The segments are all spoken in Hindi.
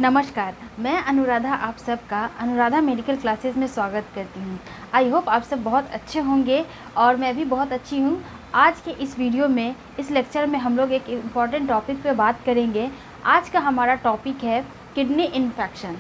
नमस्कार, मैं अनुराधा आप सबका अनुराधा मेडिकल क्लासेस में स्वागत करती हूँ। आई होप आप सब बहुत अच्छे होंगे और मैं भी बहुत अच्छी हूँ। आज के इस वीडियो में, इस लेक्चर में हम लोग एक इम्पॉर्टेंट टॉपिक पे बात करेंगे। आज का हमारा टॉपिक है किडनी इन्फेक्शन।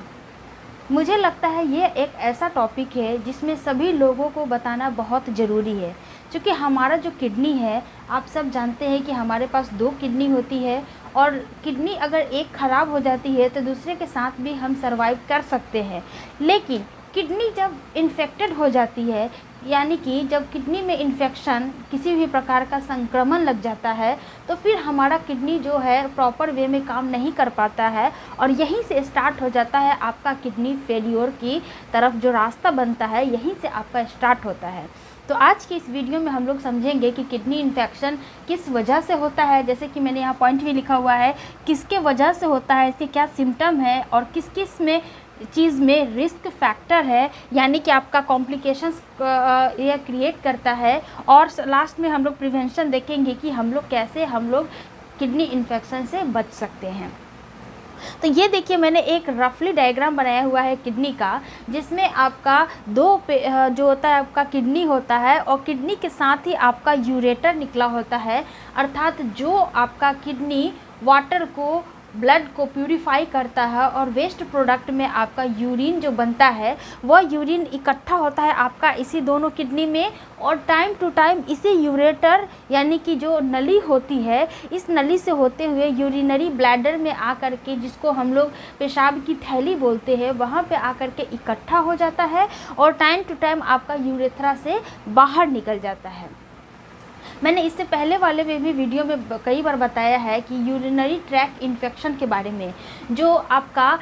मुझे लगता है ये एक ऐसा टॉपिक है जिसमें सभी लोगों को बताना बहुत ज़रूरी है, क्योंकि हमारा जो किडनी है, आप सब जानते हैं कि हमारे पास 2 किडनी होती है और किडनी अगर एक ख़राब हो जाती है तो दूसरे के साथ भी हम सर्वाइव कर सकते हैं। लेकिन किडनी जब इन्फेक्टेड हो जाती है, यानी कि जब किडनी में इन्फेक्शन, किसी भी प्रकार का संक्रमण लग जाता है, तो फिर हमारा किडनी जो है प्रॉपर वे में काम नहीं कर पाता है और यहीं से स्टार्ट हो जाता है आपका किडनी फेल्योर की तरफ जो रास्ता बनता है, यहीं से आपका स्टार्ट होता है। तो आज की इस वीडियो में हम लोग समझेंगे कि किडनी इन्फेक्शन किस वजह से होता है, जैसे कि मैंने यहाँ पॉइंट भी लिखा हुआ है, किसके वजह से होता है, इसके क्या सिम्टम है और किस किस में चीज़ में रिस्क फैक्टर है, यानी कि आपका कॉम्प्लिकेशंस यह क्रिएट करता है। और लास्ट में हम लोग प्रिवेंशन देखेंगे कि हम लोग कैसे किडनी इन्फेक्शन से बच सकते हैं। तो ये देखिए, मैंने एक रफली डायग्राम बनाया हुआ है किडनी का, जिसमें आपका जो होता है आपका किडनी होता है और किडनी के साथ ही आपका यूरेटर निकला होता है, अर्थात जो आपका किडनी वाटर को, ब्लड को प्यूरिफाई करता है और वेस्ट प्रोडक्ट में आपका यूरिन जो बनता है, वह यूरिन इकट्ठा होता है आपका इसी दोनों किडनी में। और टाइम टू टाइम इसी यूरेटर, यानी कि जो नली होती है, इस नली से होते हुए यूरिनरी ब्लैडर में आकर के, जिसको हम लोग पेशाब की थैली बोलते हैं, वहाँ पे आकर के इकट्ठा हो जाता है और टाइम टू टाइम आपका यूरेथ्रा से बाहर निकल जाता है। मैंने इससे पहले वाले में भी वीडियो में कई बार बताया है कि यूरिनरी ट्रैक इन्फेक्शन के बारे में। जो आपका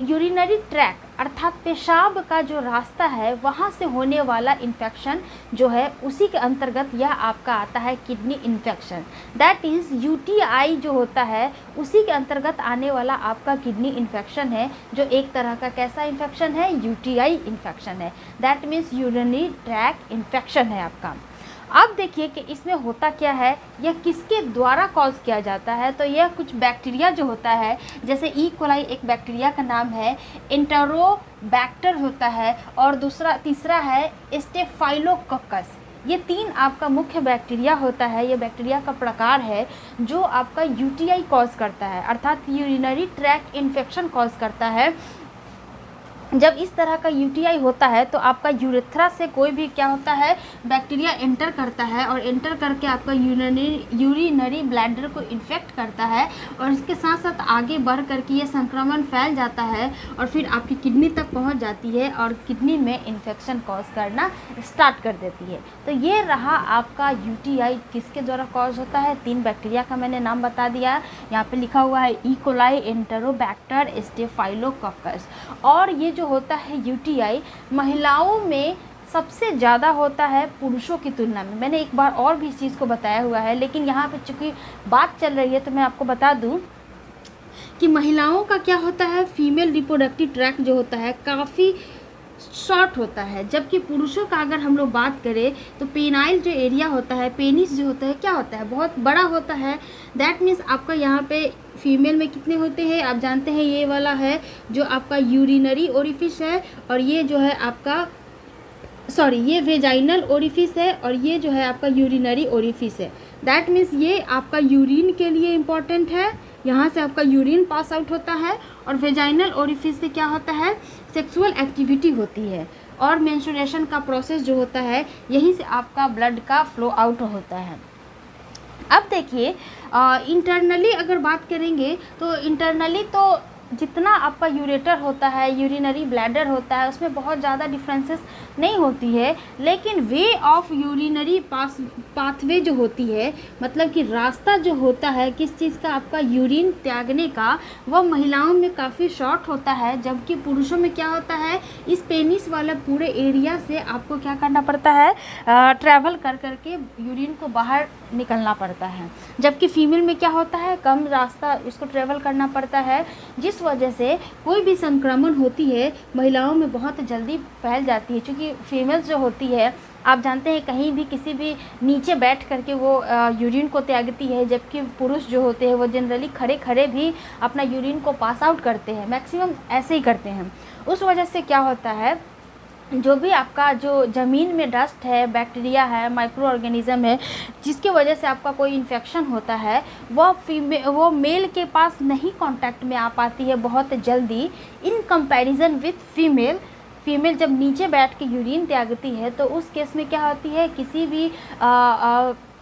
यूरिनरी ट्रैक अर्थात पेशाब का जो रास्ता है, वहाँ से होने वाला इन्फेक्शन जो है, उसी के अंतर्गत यह आपका आता है kidney infection. That is UTI जो होता है, उसी के अंतर्गत आने वाला आपका किडनी इन्फेक्शन है, जो एक तरह का कैसा इन्फेक्शन है, यूटीआई इन्फेक्शन है। That means urinary track infection है आपका। अब देखिए कि इसमें होता क्या है, यह किसके द्वारा कॉज किया जाता है। तो यह कुछ बैक्टीरिया जो होता है, जैसे ई कोलाई एक बैक्टीरिया का नाम है, एंटेरोबैक्टर होता है और तीसरा है स्टेफाइलोकोकस। ये 3 आपका मुख्य बैक्टीरिया होता है। ये बैक्टीरिया का प्रकार है जो आपका यूटीआई कॉज करता है, अर्थात यूरिनरी ट्रैक इन्फेक्शन कॉज करता है। जब इस तरह का यूटीआई होता है तो आपका यूरेथ्रा से कोई भी क्या होता है, बैक्टीरिया एंटर करता है और एंटर करके आपका यूरिनरी ब्लैडर को इन्फेक्ट करता है और इसके साथ साथ आगे बढ़ करके ये संक्रमण फैल जाता है और फिर आपकी किडनी तक पहुंच जाती है और किडनी में इन्फेक्शन कॉज करना स्टार्ट कर देती है। तो ये रहा आपका यूटीआई किसके द्वारा कॉज होता है। 3 बैक्टीरिया का मैंने नाम बता दिया, यहाँ पे लिखा हुआ है ई कोलाई, एंटेरोबैक्टर, स्टेफाइलोकोकस। और ये जो होता है यूटीआई, महिलाओं में सबसे ज़्यादा होता है पुरुषों की तुलना में। मैंने एक बार और भी इस चीज़ को बताया हुआ है, लेकिन यहाँ पे चूँकि बात चल रही है तो मैं आपको बता दूँ कि महिलाओं का क्या होता है, फीमेल रिप्रोडक्टिव ट्रैक्ट जो होता है काफ़ी शॉर्ट होता है, जबकि पुरुषों का अगर हम लोग बात करें तो पेनाइल जो एरिया होता है, पेनिस जो होता है, क्या होता है, बहुत बड़ा होता है। दैट मीन्स आपका यहाँ पे फीमेल में कितने होते हैं आप जानते हैं, ये वाला है जो आपका यूरिनरी ओरिफिस है और ये जो है आपका ये वेजाइनल ओरिफिस है और ये जो है आपका यूरिनरी ओरिफिस है। दैट मीन्स ये आपका यूरिन के लिए इम्पॉर्टेंट है, यहाँ से आपका यूरिन पास आउट होता है और वेजाइनल ओरिफिस से क्या होता है, सेक्सुअल एक्टिविटी होती है और मेंस्ट्रुएशन का प्रोसेस जो होता है, यहीं से आपका ब्लड का फ्लो आउट होता है। अब देखिए, इंटरनली अगर बात करेंगे तो इंटरनली तो जितना आपका यूरेटर होता है, यूरिनरी ब्लैडर होता है, उसमें बहुत ज़्यादा डिफरेंसेस नहीं होती है, लेकिन वे ऑफ यूरिनरी पाथवे जो होती है, मतलब कि रास्ता जो होता है किस चीज़ का, आपका यूरिन त्यागने का, वह महिलाओं में काफ़ी शॉर्ट होता है, जबकि पुरुषों में क्या होता है, इस पेनिस वाला पूरे एरिया से आपको क्या करना पड़ता है, ट्रैवल कर करके यूरिन को बाहर निकलना पड़ता है। जबकि फीमेल में क्या होता है, कम रास्ता इसको ट्रैवल करना पड़ता है, जिस वजह से कोई भी संक्रमण होती है महिलाओं में बहुत जल्दी फैल जाती है, क्योंकि फीमेल्स जो होती है आप जानते हैं कहीं भी किसी भी नीचे बैठ करके वो यूरिन को त्यागती है, जबकि पुरुष जो होते हैं वो जनरली खड़े खड़े भी अपना यूरिन को पास आउट करते हैं, मैक्सिमम ऐसे ही करते हैं। उस वजह से क्या होता है, जो भी आपका जो ज़मीन में डस्ट है, बैक्टीरिया है, माइक्रो ऑर्गेनिज़म है, जिसकी वजह से आपका कोई इन्फेक्शन होता है, वो मेल के पास नहीं कांटेक्ट में आ पाती है बहुत जल्दी इन कंपैरिजन विथ फीमेल जब नीचे बैठ के यूरिन त्यागती है तो उस केस में क्या होती है, किसी भी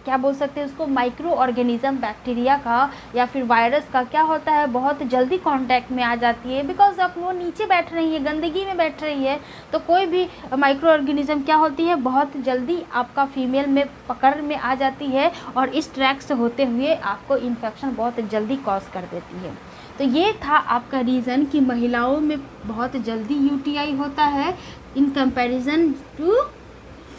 क्या बोल सकते हैं उसको, माइक्रो ऑर्गेनिज़म, बैक्टीरिया का या फिर वायरस का क्या होता है, बहुत जल्दी कांटेक्ट में आ जाती है। बिकॉज अब वो नीचे बैठ रही है, गंदगी में बैठ रही है, तो कोई भी माइक्रो ऑर्गेनिज़म क्या होती है, बहुत जल्दी आपका फीमेल में पकड़ में आ जाती है और इस ट्रैक से होते हुए आपको इन्फेक्शन बहुत जल्दी कॉज कर देती है। तो ये था आपका रीज़न कि महिलाओं में बहुत जल्दी यूटीआई होता है इन कंपैरिजन टू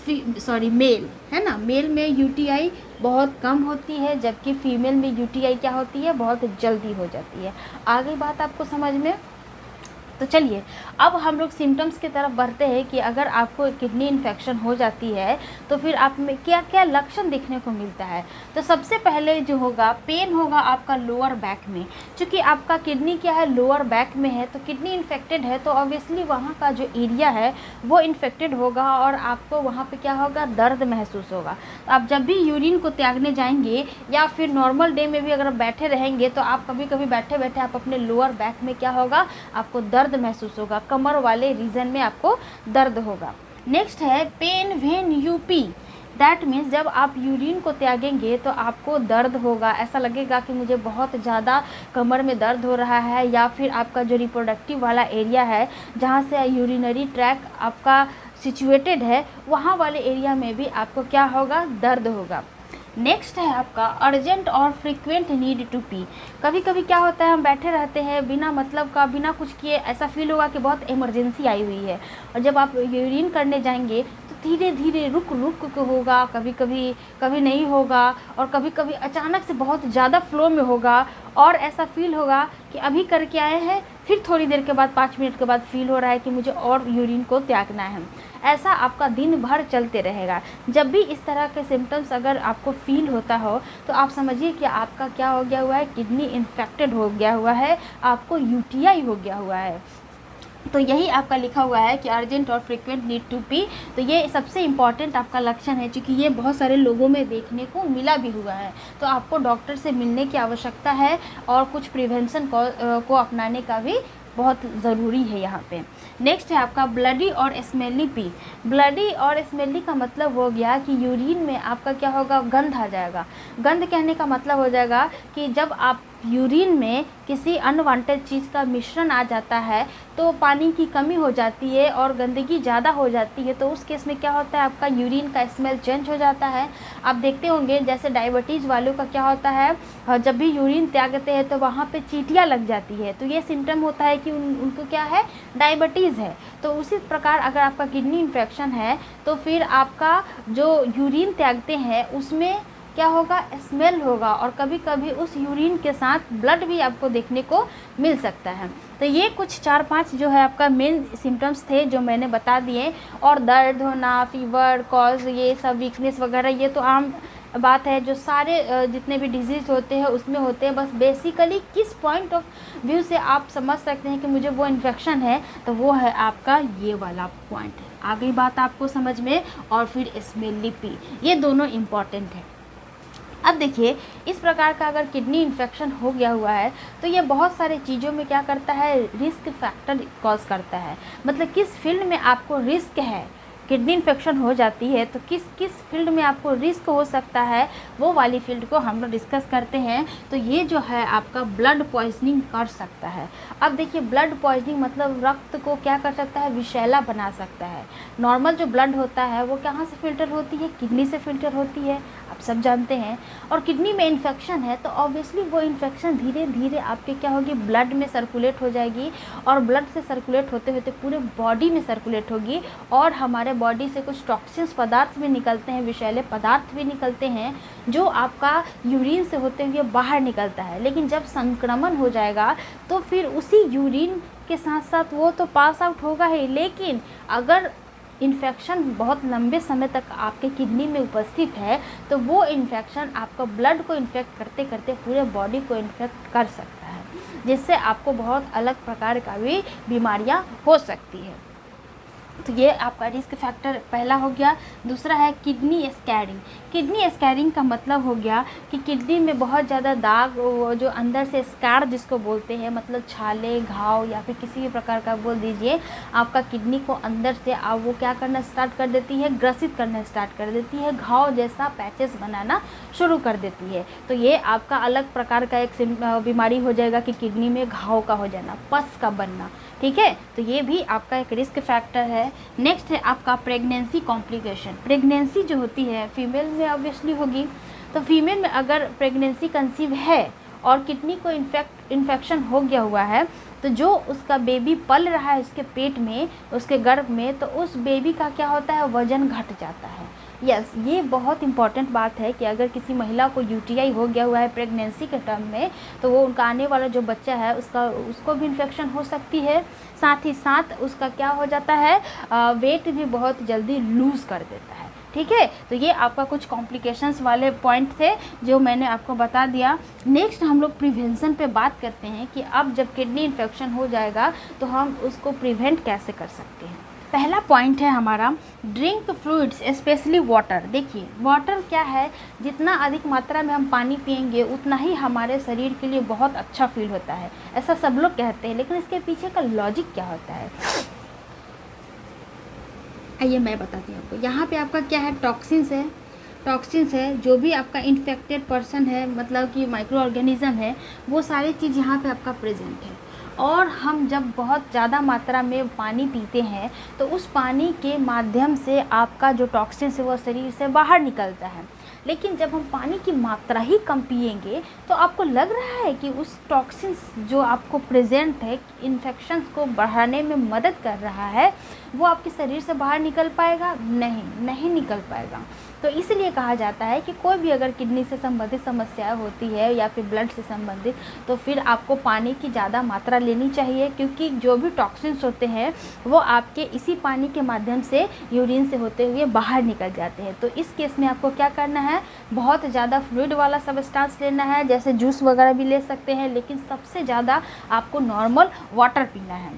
मेल, है ना। मेल में यूटीआई बहुत कम होती है, जबकि फीमेल में यूटीआई क्या होती है, बहुत जल्दी हो जाती है। आ गई बात आपको समझ में। तो चलिए अब हम लोग सिम्टम्स की तरफ बढ़ते हैं कि अगर आपको किडनी इन्फेक्शन हो जाती है तो फिर आप में क्या क्या लक्षण देखने को मिलता है। तो सबसे पहले जो होगा, पेन होगा आपका लोअर बैक में। चूँकि आपका किडनी क्या है, लोअर बैक में है, तो किडनी इन्फेक्टेड है तो ऑब्वियसली वहाँ का जो एरिया है वो इन्फेक्टेड होगा और आपको वहाँ पे क्या होगा, दर्द महसूस होगा। तो आप जब भी यूरिन को त्यागने जाएंगे या फिर नॉर्मल डे में भी अगर बैठे रहेंगे तो आप कभी कभी बैठे बैठे आप अपने लोअर बैक में क्या होगा, आपको दर्द महसूस होगा, कमर वाले रीजन में आपको दर्द होगा। नेक्स्ट है pain when you pee. That means जब आप यूरिन को त्यागेंगे तो आपको दर्द होगा, ऐसा लगेगा कि मुझे बहुत ज़्यादा कमर में दर्द हो रहा है, या फिर आपका जो रिप्रोडक्टिव वाला एरिया है जहाँ से यूरिनरी ट्रैक आपका सिचुएटेड है, वहाँ वाले एरिया में भी आपको क्या होगा, दर्द होगा। नेक्स्ट है आपका अर्जेंट और फ्रीक्वेंट नीड टू पी। कभी कभी क्या होता है, हम बैठे रहते हैं बिना मतलब का, बिना कुछ किए, ऐसा फील होगा कि बहुत इमरजेंसी आई हुई है, और जब आप यूरिन करने जाएंगे तो धीरे धीरे रुक रुक के होगा, कभी नहीं होगा, और कभी कभी अचानक से बहुत ज़्यादा फ्लो में होगा, और ऐसा फील होगा कि अभी करके आए हैं, फिर थोड़ी देर के बाद 5 मिनट के बाद फील हो रहा है कि मुझे और यूरिन को त्यागना है। ऐसा आपका दिन भर चलते रहेगा। जब भी इस तरह के सिम्टम्स अगर आपको फील होता हो तो आप समझिए कि आपका क्या हो गया हुआ है, किडनी इन्फेक्टेड हो गया हुआ है, आपको यूटीआई हो गया हुआ है। तो यही आपका लिखा हुआ है कि अर्जेंट और फ्रीक्वेंट नीड टू पी। तो ये सबसे इम्पॉर्टेंट आपका लक्षण है, क्योंकि ये बहुत सारे लोगों में देखने को मिला भी हुआ है। तो आपको डॉक्टर से मिलने की आवश्यकता है और कुछ प्रिवेंशन को अपनाने का भी बहुत ज़रूरी है यहाँ पे। नेक्स्ट है आपका ब्लडी और स्मेली पी। ब्लडी और स्मेली का मतलब हो गया कि यूरिन में आपका क्या होगा, गंध आ जाएगा। गंध कहने का मतलब हो जाएगा कि जब आप यूरिन में किसी अनवांटेड चीज़ का मिश्रण आ जाता है तो पानी की कमी हो जाती है और गंदगी ज़्यादा हो जाती है, तो उस केस में क्या होता है, आपका यूरिन का स्मेल चेंज हो जाता है। आप देखते होंगे जैसे डायबिटीज़ वालों का क्या होता है, जब भी यूरिन त्यागते हैं तो वहाँ पे चींटियाँ लग जाती है, तो ये सिम्टम होता है कि उनको क्या है, डायबिटीज़ है। तो उसी प्रकार अगर आपका किडनी इन्फेक्शन है तो फिर आपका जो यूरिन त्यागते हैं उसमें क्या होगा, स्मेल होगा, और कभी कभी उस यूरिन के साथ ब्लड भी आपको देखने को मिल सकता है। तो ये कुछ 4-5 जो है आपका मेन सिम्टम्स थे जो मैंने बता दिए। और दर्द होना, फीवर, कॉज, ये सब वीकनेस वगैरह ये तो आम बात है, जो सारे जितने भी डिजीज़ होते हैं उसमें होते हैं। बस बेसिकली किस पॉइंट ऑफ व्यू से आप समझ सकते हैं कि मुझे वो इन्फेक्शन है, तो वो है आपका ये वाला पॉइंट है। आ गई बात आपको समझ में। और फिर स्मेली पी, ये दोनों इम्पॉर्टेंट है। अब देखिए इस प्रकार का अगर किडनी इन्फेक्शन हो गया हुआ है तो ये बहुत सारे चीज़ों में क्या करता है, रिस्क फैक्टर कॉज करता है। मतलब किस फील्ड में आपको रिस्क है, किडनी इन्फेक्शन हो जाती है तो किस किस फील्ड में आपको रिस्क हो सकता है, वो वाली फील्ड को हम लोग डिस्कस करते हैं। तो ये जो है आपका ब्लड पॉइजनिंग कर सकता है। अब देखिए ब्लड पॉइजनिंग मतलब रक्त को क्या कर सकता है, विषैला बना सकता है। नॉर्मल जो ब्लड होता है वो कहाँ से फिल्टर होती है, किडनी से फिल्टर होती है, आप सब जानते हैं। और किडनी में इन्फेक्शन है तो ऑब्वियसली वो इन्फेक्शन धीरे धीरे आपके क्या होगी, ब्लड में सर्कुलेट हो जाएगी, और ब्लड से सर्कुलेट होते होते पूरे बॉडी में सर्कुलेट होगी, और हमारे बॉडी से कुछ टॉक्सिन्स पदार्थ भी निकलते हैं, विषैले पदार्थ भी निकलते हैं, जो आपका यूरिन से होते हुए बाहर निकलता है। लेकिन जब संक्रमण हो जाएगा तो फिर उसी यूरिन के साथ साथ वो तो पास आउट होगा ही, लेकिन अगर इन्फेक्शन बहुत लंबे समय तक आपके किडनी में उपस्थित है तो वो इन्फेक्शन आपका ब्लड को इन्फेक्ट करते करते पूरे बॉडी को इन्फेक्ट कर सकता है, जिससे आपको बहुत अलग प्रकार का भी बीमारियां हो सकती है। तो ये आपका रिस्क फैक्टर पहला हो गया। दूसरा है किडनी स्कैरिंग। किडनी स्कैरिंग का मतलब हो गया कि किडनी में बहुत ज़्यादा दाग, वो जो अंदर से स्कार जिसको बोलते हैं, मतलब छाले, घाव या फिर किसी भी प्रकार का बोल दीजिए, आपका किडनी को अंदर से वो क्या करना स्टार्ट कर देती है, ग्रसित करना स्टार्ट कर देती है, घाव जैसा पैचेस बनाना शुरू कर देती है। तो ये आपका अलग प्रकार का एक बीमारी हो जाएगा कि किडनी में घाव का हो जाना, पस का बनना, ठीक है। तो ये भी आपका एक रिस्क फैक्टर है। नेक्स्ट है आपका प्रेगनेंसी कॉम्प्लिकेशन। प्रेगनेंसी जो होती है फीमेल में ऑब्वियसली होगी, तो फीमेल में अगर प्रेगनेंसी कंसीव है और किडनी को इन्फेक्शन हो गया हुआ है, तो जो उसका बेबी पल रहा है उसके पेट में, उसके गर्भ में, तो उस बेबी का क्या होता है, वजन घट जाता है। यस, ये बहुत इंपॉर्टेंट बात है कि अगर किसी महिला को यूटीआई हो गया हुआ है प्रेगनेंसी के टर्म में, तो वो उनका आने वाला जो बच्चा है उसको भी इन्फेक्शन हो सकती है। साथ ही साथ उसका क्या हो जाता है, वेट भी बहुत जल्दी लूज़ कर देता है, ठीक है। तो ये आपका कुछ कॉम्प्लिकेशंस वाले पॉइंट थे जो मैंने आपको बता दिया। नेक्स्ट हम लोग प्रिवेंशन पे बात करते हैं कि अब जब किडनी इन्फेक्शन हो जाएगा तो हम उसको प्रिवेंट कैसे कर सकते हैं। पहला पॉइंट है हमारा ड्रिंक फ्लूइड्स स्पेशली वाटर। देखिए वाटर क्या है, जितना अधिक मात्रा में हम पानी पिएंगे उतना ही हमारे शरीर के लिए बहुत अच्छा फील होता है, ऐसा सब लोग कहते हैं, लेकिन इसके पीछे का लॉजिक क्या होता है आइए मैं बताती हूँ आपको। यहाँ पे आपका क्या है, टॉक्सिन्स है, जो भी आपका इन्फेक्टेड पर्सन है, मतलब कि माइक्रो ऑर्गेनिज्म है, वो सारी चीज़ यहाँ पे आपका प्रेजेंट है। और हम जब बहुत ज़्यादा मात्रा में पानी पीते हैं तो उस पानी के माध्यम से आपका जो टॉक्सिन्स है वो शरीर से बाहर निकलता है। लेकिन जब हम पानी की मात्रा ही कम पिएंगे तो आपको लग रहा है कि उस टॉक्सिन्स जो आपको प्रेजेंट है, इन्फेक्शंस को बढ़ाने में मदद कर रहा है, वो आपके शरीर से बाहर निकल पाएगा? नहीं निकल पाएगा। तो इसलिए कहा जाता है कि कोई भी अगर किडनी से संबंधित समस्याएं होती है या फिर ब्लड से संबंधित, तो फिर आपको पानी की ज़्यादा मात्रा लेनी चाहिए, क्योंकि जो भी टॉक्सिन्स होते हैं वो आपके इसी पानी के माध्यम से यूरिन से होते हुए बाहर निकल जाते हैं। तो इस केस में आपको क्या करना है, बहुत ज़्यादा फ्लूइड वाला सब्सटेंस लेना है, जैसे जूस वगैरह भी ले सकते हैं, लेकिन सबसे ज़्यादा आपको नॉर्मल वाटर पीना है।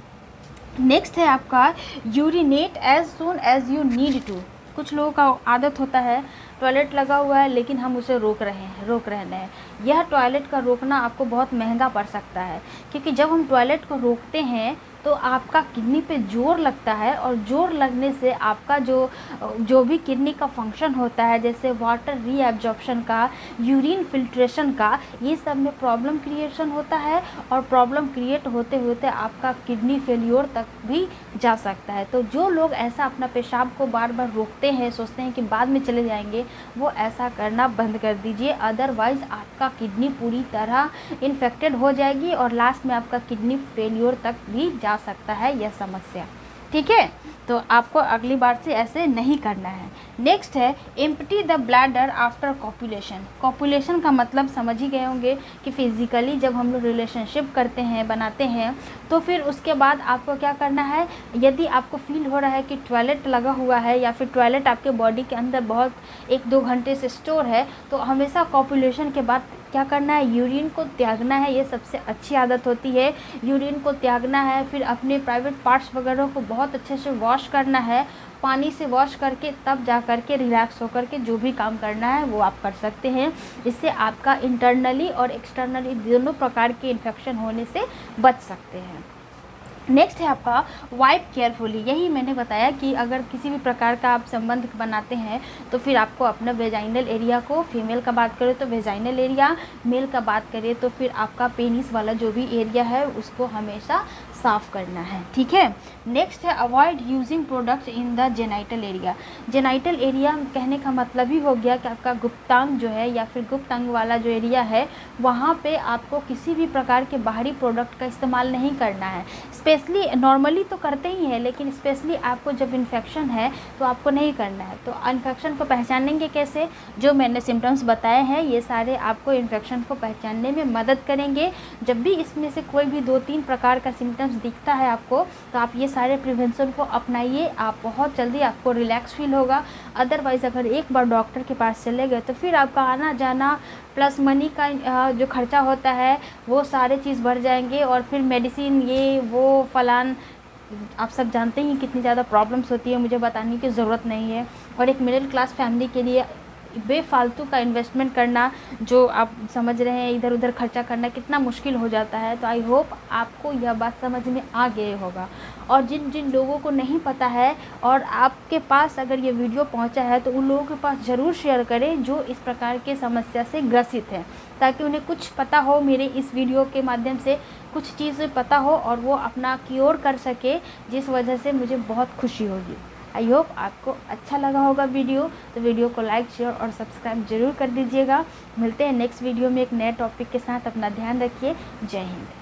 नेक्स्ट है आपका urinate as soon as you need to. कुछ लोगों का आदत होता है, टॉयलेट लगा हुआ है लेकिन हम उसे रोक रहे हैं। यह टॉयलेट का रोकना आपको बहुत महंगा पड़ सकता है, क्योंकि जब हम टॉयलेट को रोकते हैं तो आपका किडनी पे जोर लगता है, और जोर लगने से आपका जो भी किडनी का फंक्शन होता है, जैसे वाटर रीएब्जॉर्प्शन का, यूरिन फिल्ट्रेशन का, ये सब में प्रॉब्लम क्रिएशन होता है, और प्रॉब्लम क्रिएट होते होते आपका किडनी फेल्योर तक भी जा सकता है। तो जो लोग ऐसा अपना पेशाब को बार बार रोकते हैं, सोचते हैं कि बाद में चले जाएंगे, वो ऐसा करना बंद कर दीजिए, अदरवाइज़ आपका किडनी पूरी तरह इन्फेक्टेड हो जाएगी और लास्ट में आपका किडनी फेल्योर तक भी जा सकता है यह समस्या, ठीक है। तो आपको अगली बार से ऐसे नहीं करना है। नेक्स्ट है empty the bladder after copulation. Copulation का मतलब समझ ही गए होंगे कि फिजिकली जब हम लोग रिलेशनशिप करते हैं, बनाते हैं, तो फिर उसके बाद आपको क्या करना है, यदि आपको फील हो रहा है कि टॉयलेट लगा हुआ है या फिर टॉयलेट आपके बॉडी के अंदर बहुत 1-2 घंटे से स्टोर है, तो हमेशा कॉपुलेशन के बाद क्या करना है, यूरिन को त्यागना है। ये सबसे अच्छी आदत होती है, यूरिन को त्यागना है। फिर अपने प्राइवेट पार्ट्स वगैरह को बहुत अच्छे से वॉश करना है, पानी से वॉश करके तब जा कर के रिलैक्स होकर के जो भी काम करना है वो आप कर सकते हैं। इससे आपका इंटरनली और एक्सटर्नली दोनों प्रकार के इन्फेक्शन होने से बच सकते हैं। नेक्स्ट है आपका वाइप केयरफुली। यही मैंने बताया कि अगर किसी भी प्रकार का आप संबंध बनाते हैं तो फिर आपको अपना वेजाइनल एरिया को, फीमेल का बात करें तो वेजाइनल एरिया, मेल का बात करें तो फिर आपका पेनिस वाला जो भी एरिया है उसको हमेशा साफ़ करना है, ठीक है। नेक्स्ट है avoid using products in the genital area. Genital area कहने का मतलब ही हो गया कि आपका गुप्तांग जो है या फिर गुप्तांग वाला जो एरिया है, वहाँ पे आपको किसी भी प्रकार के बाहरी प्रोडक्ट का इस्तेमाल नहीं करना है। स्पेशली नॉर्मली तो करते ही हैं, लेकिन स्पेशली आपको जब इन्फेक्शन है तो आपको नहीं करना है। तो इन्फेक्शन को पहचानेंगे कैसे? जो मैंने सिम्टम्स बताए हैं ये सारे आपको इन्फेक्शन को पहचानने में मदद करेंगे। जब भी इसमें से कोई भी 2-3 प्रकार का सिम्टम्स दिखता है आपको, तो आप ये सारे प्रिवेंशन को अपनाइए, आप बहुत जल्दी आपको रिलैक्स फील होगा। अदरवाइज़ अगर एक बार डॉक्टर के पास चले गए तो फिर आपका आना जाना प्लस मनी का जो खर्चा होता है वो सारे चीज़ बढ़ जाएंगे, और फिर मेडिसिन ये वो फलान, आप सब जानते ही कितनी ज़्यादा प्रॉब्लम्स होती है, मुझे बताने की ज़रूरत नहीं है। और एक मिडिल क्लास फैमिली के लिए बेफालतू का इन्वेस्टमेंट करना, जो आप समझ रहे हैं इधर उधर खर्चा करना कितना मुश्किल हो जाता है। तो आई होप आपको यह बात समझ में आ गया होगा। और जिन जिन लोगों को नहीं पता है और आपके पास अगर ये वीडियो पहुंचा है तो उन लोगों के पास ज़रूर शेयर करें जो इस प्रकार के समस्या से ग्रसित हैं, ताकि उन्हें कुछ पता हो, मेरे इस वीडियो के माध्यम से कुछ चीज़ें पता हो और वो अपना क्योर कर सके, जिस वजह से मुझे बहुत खुशी होगी। आई होप आपको अच्छा लगा होगा वीडियो, तो वीडियो को लाइक शेयर और सब्सक्राइब जरूर कर दीजिएगा। मिलते हैं नेक्स्ट वीडियो में एक नए टॉपिक के साथ। अपना ध्यान रखिए। जय हिंद।